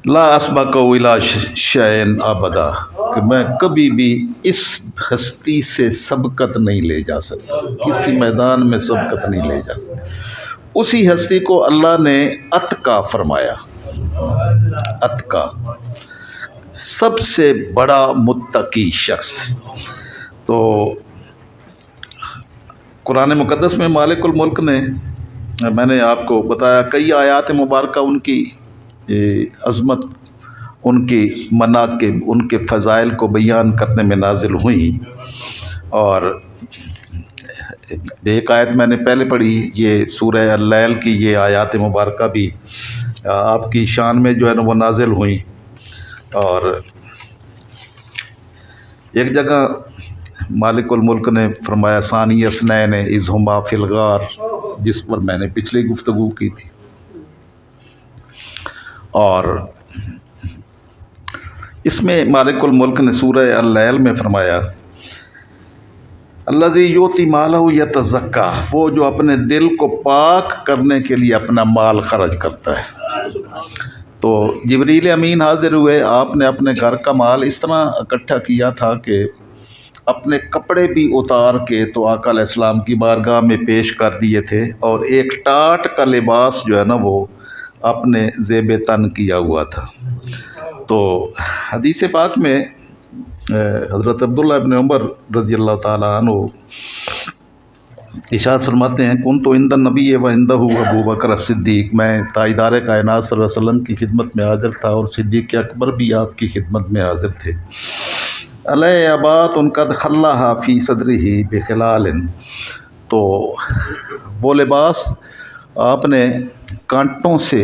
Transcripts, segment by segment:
لا اسبق الی شیئن ابدا، کہ میں کبھی بھی اس ہستی سے سبقت نہیں لے جا سکتا، کسی میدان میں سبقت نہیں لے جا سکتا۔ اسی ہستی کو اللہ نے اتقا فرمایا، اتقا سب سے بڑا متقی شخص۔ تو قرآن مقدس میں مالک الملک نے، میں نے آپ کو بتایا، کئی آیات مبارکہ ان کی عظمت، ان کی مناقب، ان کے فضائل کو بیان کرنے میں نازل ہوئیں۔ اور ایک آیت میں نے پہلے پڑھی، یہ سورہ اللیل کی یہ آیات مبارکہ بھی آپ کی شان میں جو ہے نا وہ نازل ہوئیں۔ اور ایک جگہ مالک الملک نے فرمایا ثانی اثنین اذ ہما فی الغار، جس پر میں نے پچھلی گفتگو کی تھی۔ اور اس میں مالک الملک نے سورہ اللیل میں فرمایا الذی یؤتی مالہ یتزکیٰ، وہ جو اپنے دل کو پاک کرنے کے لیے اپنا مال خرچ کرتا ہے۔ تو جبریل امین حاضر ہوئے، آپ نے اپنے گھر کا مال اس طرح اکٹھا کیا تھا کہ اپنے کپڑے بھی اتار کے تو آقا علیہ السلام کی بارگاہ میں پیش کر دیے تھے، اور ایک ٹاٹ کا لباس جو ہے نا وہ اپنے زیب تن کیا ہوا تھا۔ تو حدیث پاک میں حضرت عبداللہ ابن عمر رضی اللہ تعالیٰ عنہ ارشاد فرماتے ہیں کنت عند النبی و عندہ ابو بکر الصدیق، میں تاجدار کائنات صلی اللہ علیہ وسلم کی خدمت میں حاضر تھا اور صدیق اکبر بھی آپ کی خدمت میں حاضر تھے۔ علیہ عبات قد خلّاها فی صدرہ بخلال، تو وہ لباس آپ نے کانٹوں سے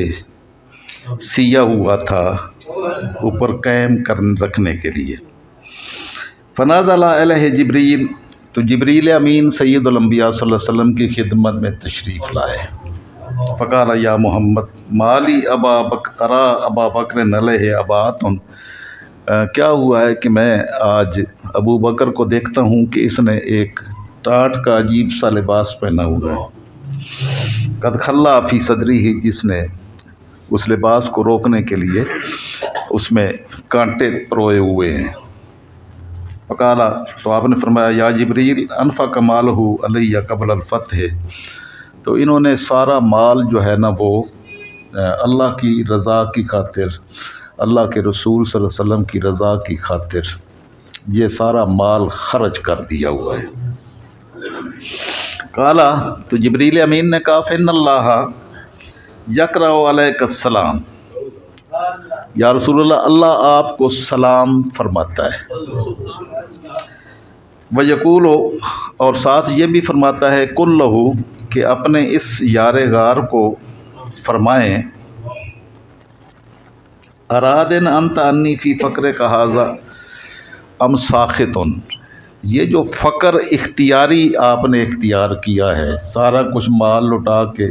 سیا ہوا تھا اوپر قائم رکھنے کے لیے۔ فنازل علیہ جبریل، تو جبریل امین سید الانبیاء صلی اللہ علیہ وسلم کی خدمت میں تشریف لائے۔ فقال یا محمد مالی ابا بکر علیہ عبات، کیا ہوا ہے کہ میں آج ابو بکر کو دیکھتا ہوں کہ اس نے ایک ٹاٹ کا عجیب سا لباس پہنا ہوا ہے، قد خلا فی صدری ہی، جس نے اس لباس کو روکنے کے لیے اس میں کانٹے پروئے ہوئے ہیں۔ فقالا، تو آپ نے فرمایا یا جبریل انفق مالہ علیہ قبل الفتح، تو انہوں نے سارا مال جو ہے نا وہ اللہ کی رضا کی خاطر، اللہ کے رسول صلی اللہ علیہ وسلم کی رضا کی خاطر یہ سارا مال خرچ کر دیا ہوا ہے۔ قالا، تو جبریل امین نے کہا فإن اللہ یقرأ علیک السلام، یا رسول اللہ، اللہ آپ کو سلام فرماتا ہے۔ ویقول، اور ساتھ یہ بھی فرماتا ہے قل لہ، کہ اپنے اس یار غار کو فرمائیں ارادن انت انی فی فقرک ھذا ام ساخط، یہ جو فقر اختیاری آپ نے اختیار کیا ہے، سارا کچھ مال لٹا کے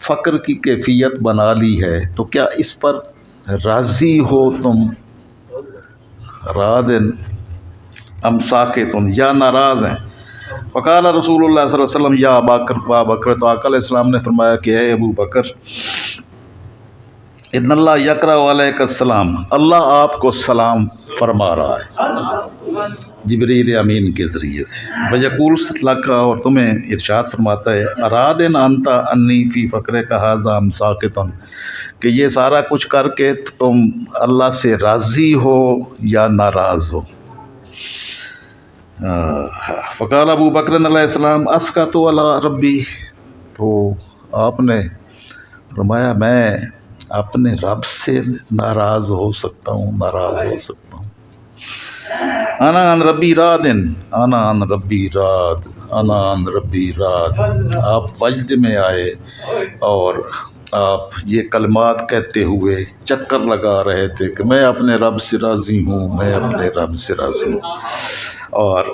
فقر کی کیفیت بنا لی ہے، تو کیا اس پر راضی ہو تم، رادن ام ساخط، یا ناراض ہیں؟ فقال رسول اللہ صلی اللہ علیہ وسلم یا ابا بکر، تو آقا علیہ السلام نے فرمایا کہ اے ابو بکر ان اللہ یقرأ علیک السلام، اللہ آپ کو سلام فرما رہا ہے جبریل امین کے ذریعے سے۔ ویقول لک، اور تمہیں ارشاد فرماتا ہے ارادن انت انی فی فقرک ھذا ام ساخط، کہ یہ سارا کچھ کر کے تم اللہ سے راضی ہو یا ناراض ہو۔ فقال ابو بکر علیہ السلام اسقط علی ربی، تو آپ نے فرمایا میں اپنے رب سے ناراض ہو سکتا ہوں، ناراض ہو سکتا ہوں۔ انا عن ربی رادن، انا عن ربی راد، انا عن ربی راد، آپ وجد میں آئے اور آپ یہ کلمات کہتے ہوئے چکر لگا رہے تھے کہ میں اپنے رب سے راضی ہوں، میں اپنے رب سے راضی ہوں۔ اور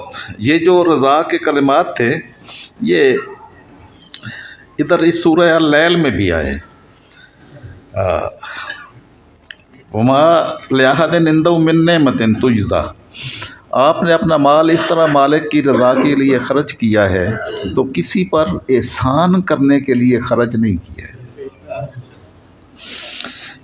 یہ جو رضا کے کلمات تھے یہ ادھر اس سورہ اللیل میں بھی آئے۔ وما لأحد عنده من نعمت تجزی، آپ نے اپنا مال اس طرح مالک کی رضا کے لیے خرچ کیا ہے تو کسی پر احسان کرنے کے لیے خرچ نہیں کیا ہے۔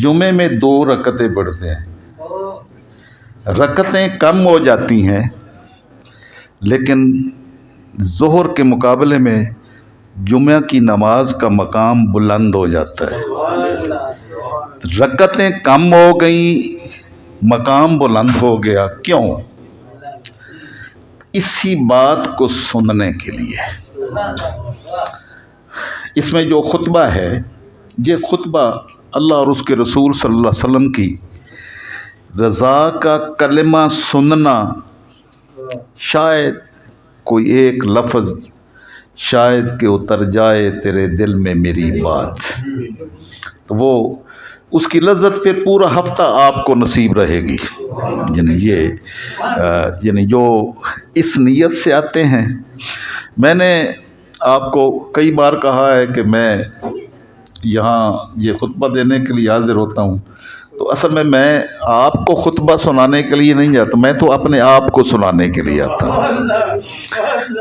جمعے میں 2 رکعتیں پڑھتے ہیں، رکعتیں کم ہو جاتی ہیں لیکن ظہر کے مقابلے میں جمعہ کی نماز کا مقام بلند ہو جاتا ہے۔ رکعتیں کم ہو گئیں، مقام بلند ہو گیا، کیوں؟ اسی بات کو سننے کے لیے۔ اس میں جو خطبہ ہے، یہ خطبہ اللہ اور اس کے رسول صلی اللہ علیہ وسلم کی رضا کا کلمہ سننا، شاید کوئی ایک لفظ شاید کہ اتر جائے تیرے دل میں میری بات، تو وہ اس کی لذت پھر پورا ہفتہ آپ کو نصیب رہے گی۔ یعنی جو اس نیت سے آتے ہیں، میں نے آپ کو کئی بار کہا ہے کہ میں یہاں یہ خطبہ دینے کے لیے حاضر ہوتا ہوں، تو اصل میں آپ کو خطبہ سنانے کے لیے نہیں جاتا، میں تو اپنے آپ کو سنانے کے لیے آتا ہوں،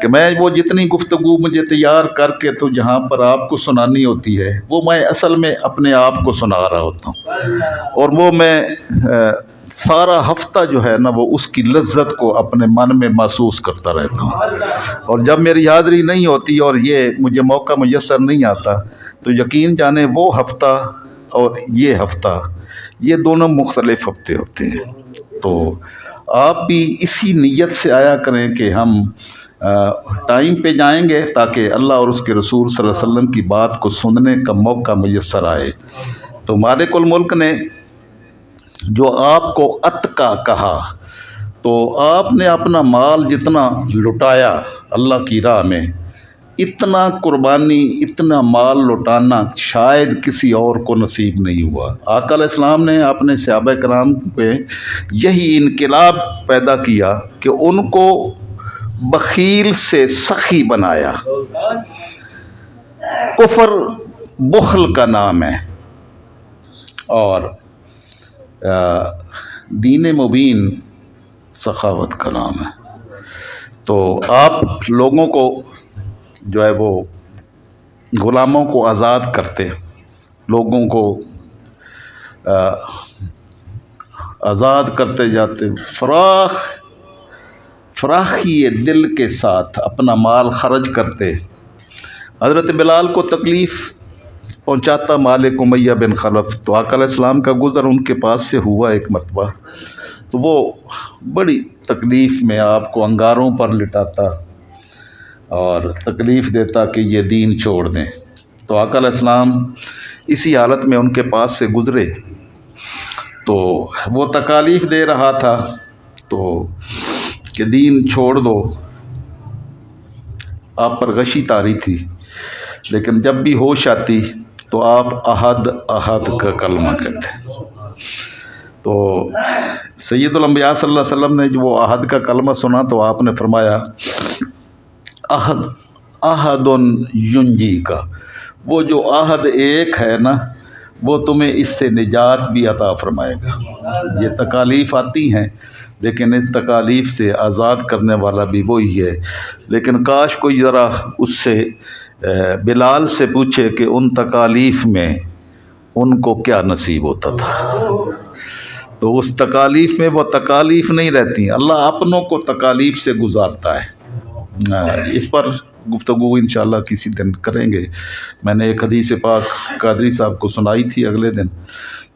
کہ میں وہ جتنی گفتگو مجھے تیار کر کے تو جہاں پر آپ کو سنانی ہوتی ہے، وہ میں اصل میں اپنے آپ کو سنا رہا ہوتا ہوں، اور وہ میں سارا ہفتہ جو ہے نا وہ اس کی لذت کو اپنے من میں محسوس کرتا رہتا ہوں، اور جب میری حاضری نہیں ہوتی اور یہ مجھے موقع میسر نہیں آتا تو یقین جانے وہ ہفتہ اور یہ ہفتہ، یہ دونوں مختلف ہفتے ہوتے ہیں۔ تو آپ بھی اسی نیت سے آیا کریں کہ ہم ٹائم پہ جائیں گے تاکہ اللہ اور اس کے رسول صلی اللہ علیہ وسلم کی بات کو سننے کا موقع میسر آئے۔ تو مالک الملک نے جو آپ کو اتقا کہا، تو آپ نے اپنا مال جتنا لٹایا اللہ کی راہ میں، اتنا قربانی، اتنا مال لٹانا شاید کسی اور کو نصیب نہیں ہوا۔ آقا علیہ السلام نے اپنے صحابہ کرام پہ یہی انقلاب پیدا کیا کہ ان کو بخیل سے سخی بنایا۔ کفر بخل کا نام ہے اور دین مبین سخاوت کا نام ہے۔ تو آپ لوگوں کو جو ہے وہ غلاموں کو آزاد کرتے، لوگوں کو آزاد کرتے جاتے، فراخی دل کے ساتھ اپنا مال خرچ کرتے۔ حضرت بلال کو تکلیف پہنچاتا مالک امیہ بن خلف، تو آقا علیہ السلام کا گزر ان کے پاس سے ہوا ایک مرتبہ، تو وہ بڑی تکلیف میں آپ کو انگاروں پر لٹاتا اور تکلیف دیتا کہ یہ دین چھوڑ دیں۔ تو آقا علیہ السلام اسی حالت میں ان کے پاس سے گزرے، تو وہ تکالیف دے رہا تھا تو کہ دین چھوڑ دو، آپ پر غشی طاری تھی، لیکن جب بھی ہوش آتی تو آپ احد احد کا کلمہ کہتے۔ تو سید الانبیاء صلی اللہ علیہ وسلم نے جو وہ احد کا کلمہ سنا تو آپ نے فرمایا احد احد ینجی کا، وہ جو احد ایک ہے نا وہ تمہیں اس سے نجات بھی عطا فرمائے گا۔ یہ تکالیف آتی ہیں لیکن اس تکالیف سے آزاد کرنے والا بھی وہی ہے، لیکن کاش کوئی ذرا اس سے بلال سے پوچھے کہ ان تکالیف میں ان کو کیا نصیب ہوتا تھا، تو اس تکالیف میں وہ تکالیف نہیں رہتی، اللہ اپنوں کو تکالیف سے گزارتا ہے۔ اس پر گفتگو انشاءاللہ کسی دن کریں گے۔ میں نے ایک حدیث پاک قادری صاحب کو سنائی تھی اگلے دن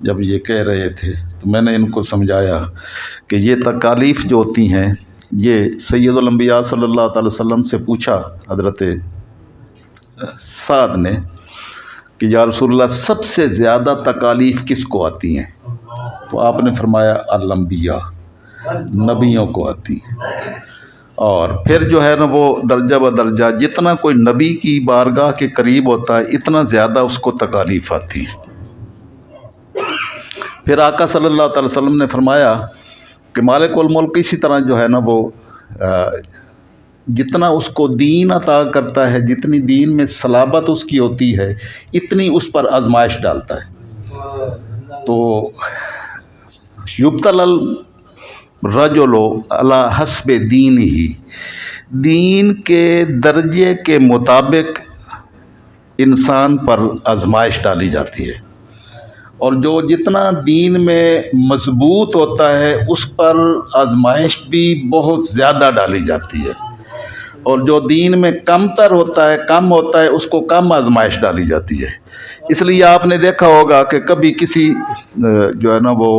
جب یہ کہہ رہے تھے، تو میں نے ان کو سمجھایا کہ یہ تکالیف جو ہوتی ہیں، یہ سید الانبیاء صلی اللہ تعالی وسلم سے پوچھا حضرت سعد نے کہ یا رسول اللہ سب سے زیادہ تکالیف کس کو آتی ہیں؟ تو آپ نے فرمایا الانبیاء، نبیوں کو آتی ہیں، اور پھر جو ہے نا وہ درجہ بدرجہ جتنا کوئی نبی کی بارگاہ کے قریب ہوتا ہے اتنا زیادہ اس کو تکالیف آتی ہے۔ پھر آقا صلی اللہ تعالی وسلم نے فرمایا کہ مالک الملک اسی طرح جو ہے نا وہ جتنا اس کو دین عطا کرتا ہے، جتنی دین میں صلابت اس کی ہوتی ہے، اتنی اس پر آزمائش ڈالتا ہے۔ تو یبتلی الرجل علی حسب دین ہی، دین کے درجے کے مطابق انسان پر آزمائش ڈالی جاتی ہے، اور جو جتنا دین میں مضبوط ہوتا ہے اس پر آزمائش بھی بہت زیادہ ڈالی جاتی ہے، اور جو دین میں کم تر ہوتا ہے، کم ہوتا ہے، اس کو کم آزمائش ڈالی جاتی ہے۔ اس لیے آپ نے دیکھا ہوگا کہ کبھی کسی جو ہے نا وہ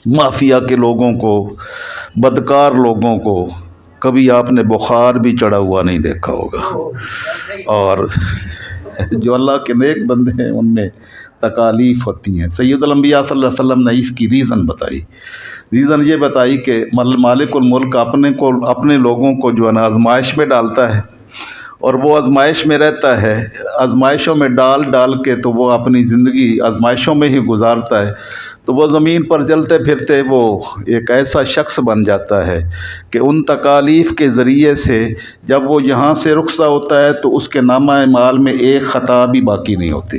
مافیا کے لوگوں کو، بدکار لوگوں کو کبھی آپ نے بخار بھی چڑھا ہوا نہیں دیکھا ہوگا، اور جو اللہ کے نیک بندے ہیں ان میں تکالیف ہوتی ہیں۔ سید الانبیاء صلی اللہ علیہ وسلم نے اس کی ریزن بتائی۔ ریزن یہ بتائی کہ مالک الملک اپنے لوگوں کو جو ہے نا آزمائش میں ڈالتا ہے، اور وہ آزمائش میں رہتا ہے، آزمائشوں میں ڈال ڈال کے تو وہ اپنی زندگی آزمائشوں میں ہی گزارتا ہے، تو وہ زمین پر چلتے پھرتے وہ ایک ایسا شخص بن جاتا ہے کہ ان تکالیف کے ذریعے سے جب وہ یہاں سے رخصت ہوتا ہے تو اس کے نامہ اعمال میں ایک خطا بھی باقی نہیں ہوتی۔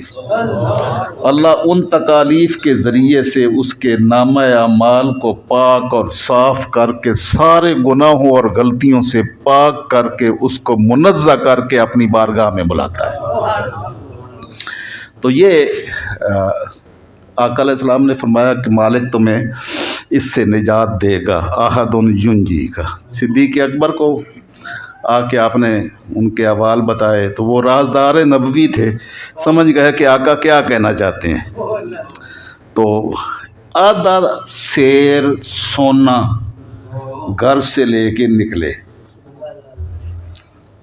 اللہ ان تکالیف کے ذریعے سے اس کے نامہ اعمال کو پاک اور صاف کر کے، سارے گناہوں اور غلطیوں سے پاک کر کے، اس کو منزہ کر کے اپنی بارگاہ میں بلاتا ہے۔ تو یہ آقا علیہ السلام نے فرمایا کہ مالک تمہیں اس سے نجات دے گا، احد ینجی کا۔ صدیق اکبر کو آ کے آپ نے ان کے احوال بتائے تو وہ رازدار نبوی تھے، سمجھ گئے کہ آقا کیا کہنا چاہتے ہیں۔ تو آدھا سیر سونا گھر سے لے کے نکلے،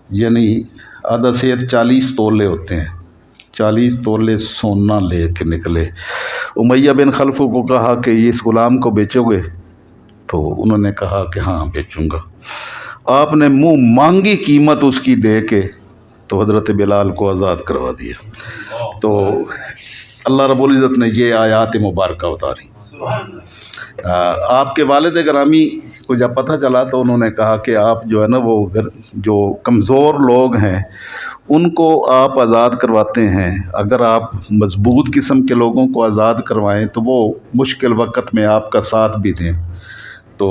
یعنی آدھا سیر 40 تولے ہوتے ہیں، 40 تولے سونا لے کے نکلے۔ امیہ بن خلف کو کہا کہ یہ اس غلام کو بیچو گے؟ تو انہوں نے کہا کہ ہاں بیچوں گا۔ آپ نے منہ مانگی قیمت اس کی دے کے تو حضرت بلال کو آزاد کروا دیا۔ تو اللہ رب العزت نے یہ آیات مبارکہ اتاری۔ آپ کے والد گرامی کو جب پتہ چلا تو انہوں نے کہا کہ آپ جو ہے نا وہ جو کمزور لوگ ہیں ان کو آپ آزاد کرواتے ہیں، اگر آپ مضبوط قسم کے لوگوں کو آزاد کروائیں تو وہ مشکل وقت میں آپ کا ساتھ بھی دیں۔ تو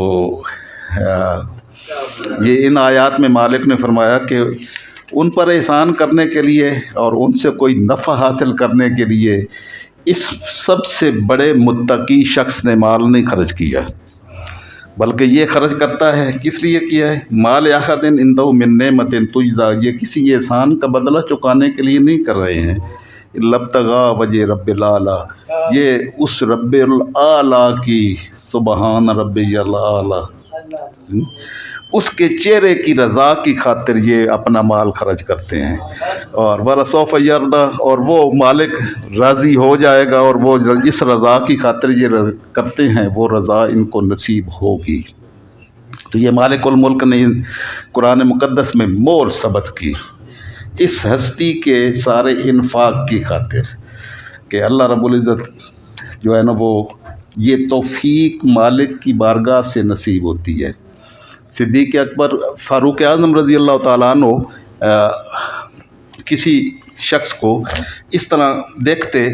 یہ ان آیات میں مالک نے فرمایا کہ ان پر احسان کرنے کے لیے اور ان سے کوئی نفع حاصل کرنے کے لیے اس سب سے بڑے متقی شخص نے مال نہیں خرچ کیا، بلکہ یہ خرچ کرتا ہے کس لیے کیا ہے؟ مال احد عندہ من نعمت تجزا، یہ کسی احسان کا بدلہ چکانے کے لیے نہیں کر رہے ہیں، لبتغاء وجہ رب الاعلی، یہ اس رب الاعلی کی، سبحان ربی الاعلی، اس کے چہرے کی رضا کی خاطر یہ اپنا مال خرچ کرتے ہیں، اور ورسوف یرضی، اور وہ مالک راضی ہو جائے گا، اور وہ اس رضا کی خاطر یہ کرتے ہیں، وہ رضا ان کو نصیب ہوگی۔ تو یہ مالک الملک نے قرآن مقدس میں مور ثبت کی اس ہستی کے سارے انفاق کی خاطر کہ اللہ رب العزت جو ہے نا وہ یہ توفیق مالک کی بارگاہ سے نصیب ہوتی ہے۔ صدیق اکبر فاروق اعظم رضی اللہ تعالیٰ عنہ کسی شخص کو اس طرح دیکھتے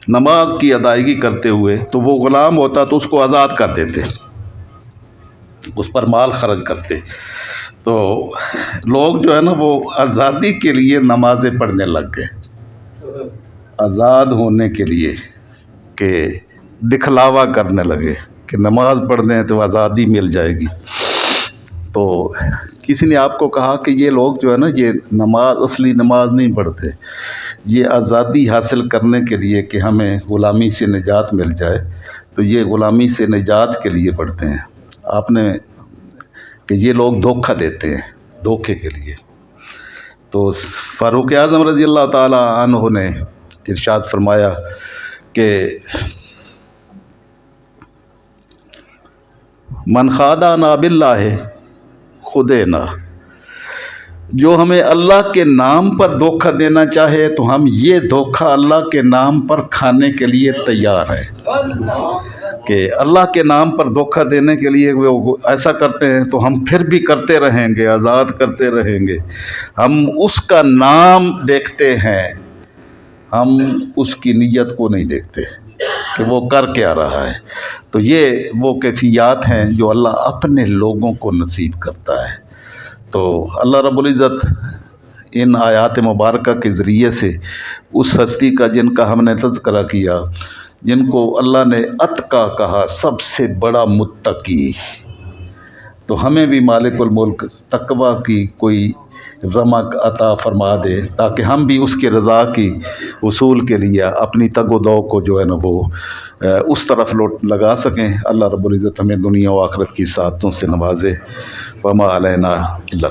نماز کی ادائیگی کرتے ہوئے تو وہ غلام ہوتا تو اس کو آزاد کر دیتے، اس پر مال خرچ کرتے، تو لوگ جو ہے نا وہ آزادی کے لیے نمازیں پڑھنے لگ گئے، آزاد ہونے کے لیے، کہ دکھلاوا کرنے لگے کہ نماز پڑھ لیں تو آزادی مل جائے گی۔ تو کسی نے آپ کو کہا کہ یہ لوگ جو ہے نا یہ نماز، اصلی نماز نہیں پڑھتے، یہ آزادی حاصل کرنے کے لیے کہ ہمیں غلامی سے نجات مل جائے، تو یہ غلامی سے نجات کے لیے پڑھتے ہیں۔ آپ نے کہ یہ لوگ دھوکہ دیتے ہیں، دھوکے کے لیے۔ تو فاروق اعظم رضی اللہ تعالیٰ عنہ نے ارشاد فرمایا کہ من خادعنا باللہ خدعنا، جو ہمیں اللہ کے نام پر دھوکہ دینا چاہے تو ہم یہ دھوکہ اللہ کے نام پر کھانے کے لیے تیار ہیں، کہ اللہ کے نام پر دھوکہ دینے کے لیے وہ ایسا کرتے ہیں تو ہم پھر بھی کرتے رہیں گے، آزاد کرتے رہیں گے۔ ہم اس کا نام دیکھتے ہیں، ہم اس کی نیت کو نہیں دیکھتے کہ وہ کر کے آ رہا ہے۔ تو یہ وہ کیفیات ہیں جو اللہ اپنے لوگوں کو نصیب کرتا ہے۔ تو اللہ رب العزت ان آیات مبارکہ کے ذریعے سے اس ہستی کا جن کا ہم نے تذکرہ کیا، جن کو اللہ نے اتقا کہا، سب سے بڑا متقی، تو ہمیں بھی مالک الملک تقوی کی کوئی رمق عطا فرما دے تاکہ ہم بھی اس کے رضا کی حصول کے لیے اپنی تگ و دو کو جو ہے نا وہ اس طرف لگا سکیں۔ اللہ رب العزت ہمیں دنیا و آخرت کی سعادتوں سے نوازے۔ وما علینا الا